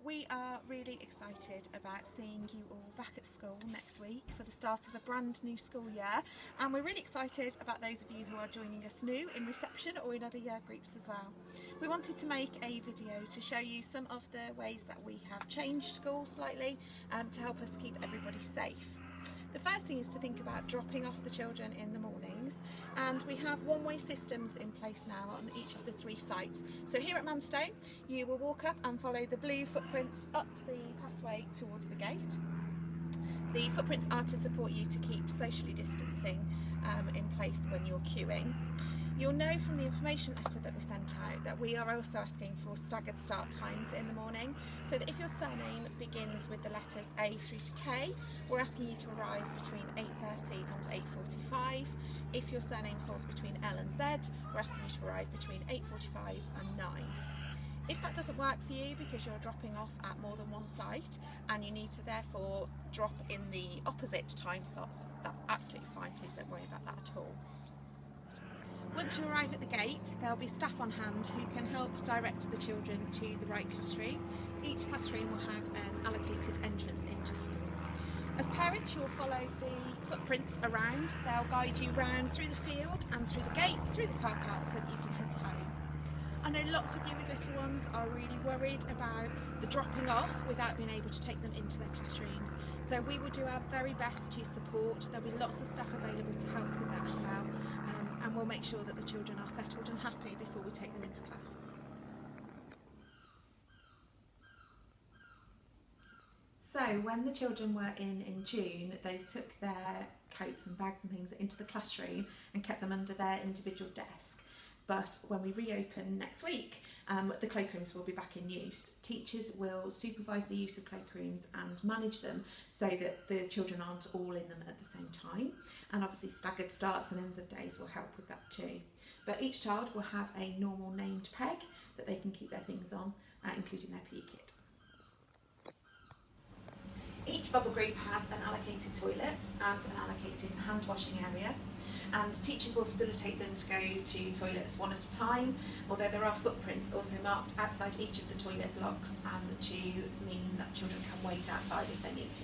We are really excited about seeing you all back at school next week for the start of a brand new school year, and we're really excited about those of you who are joining us new in reception or in other year groups as well. We wanted to make a video to show you some of the ways that we have changed school slightly to help us keep everybody safe. The first thing is to think about dropping off the children in the mornings, and we have one-way systems in place now on each of the 3 sites. So here at Manstone, you will walk up and follow the blue footprints up the pathway towards the gate. The footprints are to support you to keep socially distancing in place when you're queuing. You'll know from the information letter that we sent out that we are also asking for staggered start times in the morning, so that if your surname begins with the letters A through to K, we're asking you to arrive between 8:30 and 8:45. If your surname falls between L and Z, we're asking you to arrive between 8:45 and 9. If that doesn't work for you because you're dropping off at more than one site and you need to therefore drop in the opposite time slots, that's absolutely fine. Please don't worry about that at all. Once you arrive at the gate, there'll be staff on hand who can help direct the children to the right classroom. Each classroom will have an allocated entrance into school. As parents, you'll follow the footprints around. They'll guide you round through the field and through the gate, through the car park, so that you can head home. I know lots of you with little ones are really worried about the dropping off without being able to take them into their classrooms. So we will do our very best to support. There'll be lots of staff available to help with that as well. And we'll make sure that the children are settled and happy before we take them into class. So when the children were in June, they took their coats and bags and things into the classroom and kept them under their individual desk. But when we reopen next week, the cloakrooms will be back in use. Teachers will supervise the use of cloakrooms and manage them so that the children aren't all in them at the same time. And obviously staggered starts and ends of days will help with that too. But each child will have a normal named peg that they can keep their things on, including their PE kit. Each bubble group has an allocated toilet and an allocated hand washing area, and teachers will facilitate them to go to toilets one at a time, although there are footprints also marked outside each of the toilet blocks to mean that children can wait outside if they need to.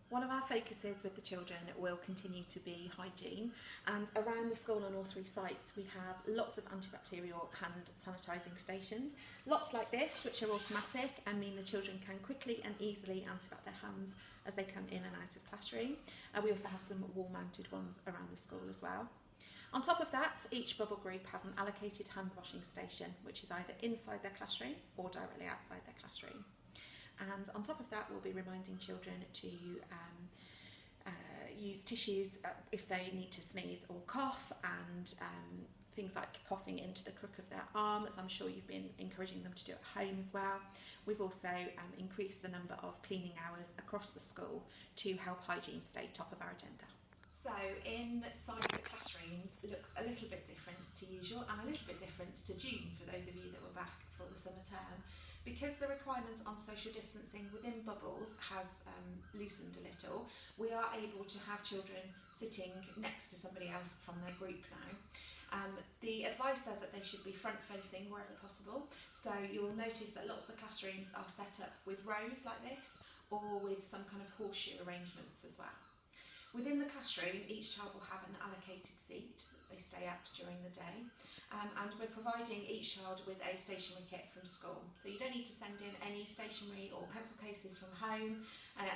One of our focuses with the children will continue to be hygiene, and around the school on all 3 sites we have lots of antibacterial hand sanitising stations, lots like this which are automatic and mean the children can quickly and easily antibac their hands as they come in and out of classroom. And we also have some wall mounted ones around the school as well. On top of that, each bubble group has an allocated hand washing station which is either inside their classroom or directly outside their classroom. And on top of that, we'll be reminding children to use tissues if they need to sneeze or cough, and things like coughing into the crook of their arm, as I'm sure you've been encouraging them to do at home as well. We've also increased the number of cleaning hours across the school to help hygiene stay top of our agenda. So inside the classrooms looks a little bit different to usual and a little bit different to June for those of you that were back for the summer term, because the requirement on social distancing within bubbles has loosened a little. We are able to have children sitting next to somebody else from their group now. The advice says that they should be front facing wherever possible, so you'll notice that lots of the classrooms are set up with rows like this or with some kind of horseshoe arrangements as well. Within the classroom, each child will have an allocated seat that they stay at during the day, and we're providing each child with a stationery kit from school. So you don't need to send in any stationery or pencil cases from home.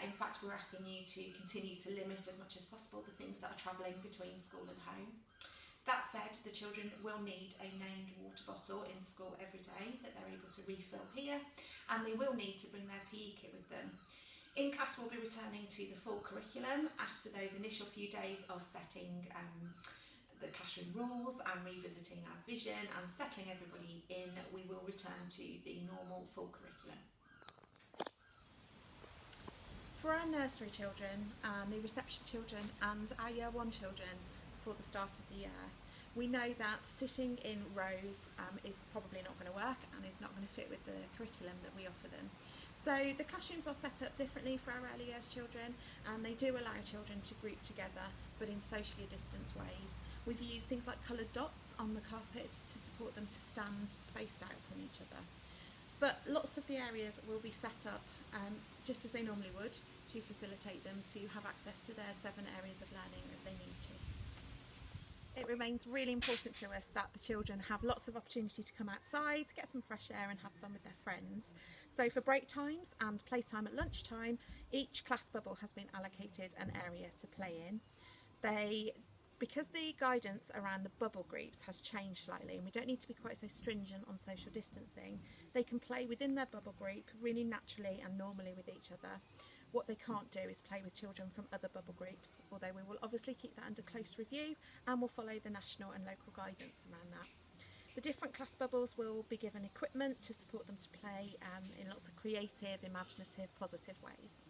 In fact, we're asking you to continue to limit as much as possible the things that are travelling between school and home. That said, the children will need a named water bottle in school every day that they're able to refill here, and they will need to bring their PE kit with them. In class, we'll be returning to the full curriculum after those initial few days of setting the classroom rules and revisiting our vision and settling everybody in. We will return to the normal full curriculum. For our nursery children and the reception children and our year 1 children for the start of the year, We know that sitting in rows is probably not going to work and is not going to fit with the curriculum that we offer them. So the classrooms are set up differently for our early years children, and they do allow children to group together but in socially distanced ways. We've used things like coloured dots on the carpet to support them to stand spaced out from each other. But lots of the areas will be set up just as they normally would to facilitate them to have access to their 7 areas of learning as they need to. It remains really important to us that the children have lots of opportunity to come outside, get some fresh air and have fun with their friends. So for break times and playtime at lunchtime, each class bubble has been allocated an area to play in. Because the guidance around the bubble groups has changed slightly and we don't need to be quite so stringent on social distancing, they can play within their bubble group really naturally and normally with each other. What they can't do is play with children from other bubble groups, although we will obviously keep that under close review and will follow the national and local guidance around that. The different class bubbles will be given equipment to support them to play in lots of creative, imaginative, positive ways.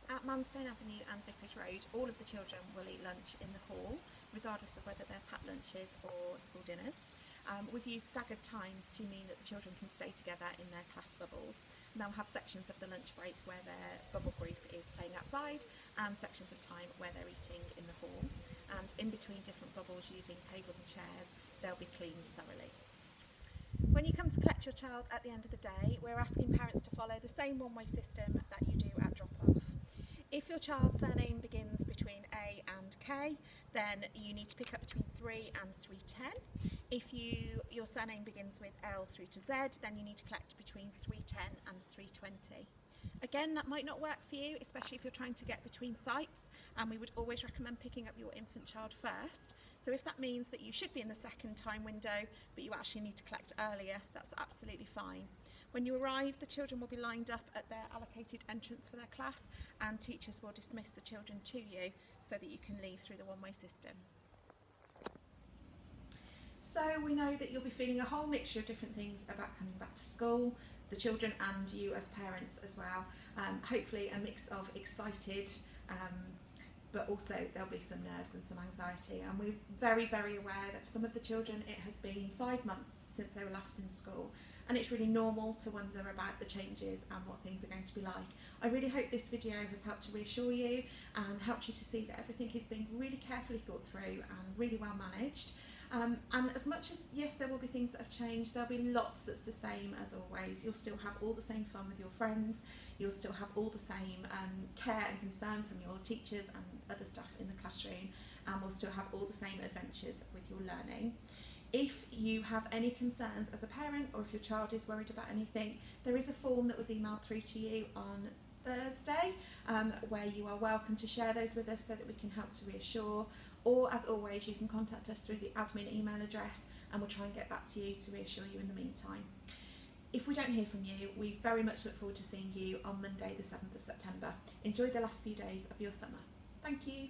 At Manstone Avenue and Vicarage Road, all of the children will eat lunch in the hall, regardless of whether they're packed lunches or school dinners. We've used staggered times to mean that the children can stay together in their class bubbles. And they'll have sections of the lunch break where their bubble group is playing outside and sections of time where they're eating in the hall. And in between different bubbles using tables and chairs, they'll be cleaned thoroughly. When you come to collect your child at the end of the day, we're asking parents to follow the same one-way system that you do at drop-off. If your child's surname begins between A and K, then you need to pick up between 3 and 3:10. If your surname begins with L through to Z, then you need to collect between 3:10 and 3:20. Again, that might not work for you, especially if you're trying to get between sites, and we would always recommend picking up your infant child first. So if that means that you should be in the second time window, but you actually need to collect earlier, that's absolutely fine. When you arrive, the children will be lined up at their allocated entrance for their class, and teachers will dismiss the children to you so that you can leave through the one-way system. So we know that you'll be feeling a whole mixture of different things about coming back to school, the children and you as parents as well. Hopefully a mix of excited, but also there'll be some nerves and some anxiety. And we're very, very aware that for some of the children it has been 5 months since they were last in school. And it's really normal to wonder about the changes and what things are going to be like. I really hope this video has helped to reassure you and helped you to see that everything is being really carefully thought through and really well managed. And as much as, yes, there will be things that have changed, there'll be lots that's the same as always. You'll still have all the same fun with your friends, you'll still have all the same care and concern from your teachers and other staff in the classroom, and we'll still have all the same adventures with your learning. If you have any concerns as a parent, or if your child is worried about anything, there is a form that was emailed through to you on Thursday where you are welcome to share those with us so that we can help to reassure. Or as always, you can contact us through the admin email address and we'll try and get back to you to reassure you in the meantime. If we don't hear from you, we very much look forward to seeing you on Monday the 7th of September. Enjoy the last few days of your summer. Thank you.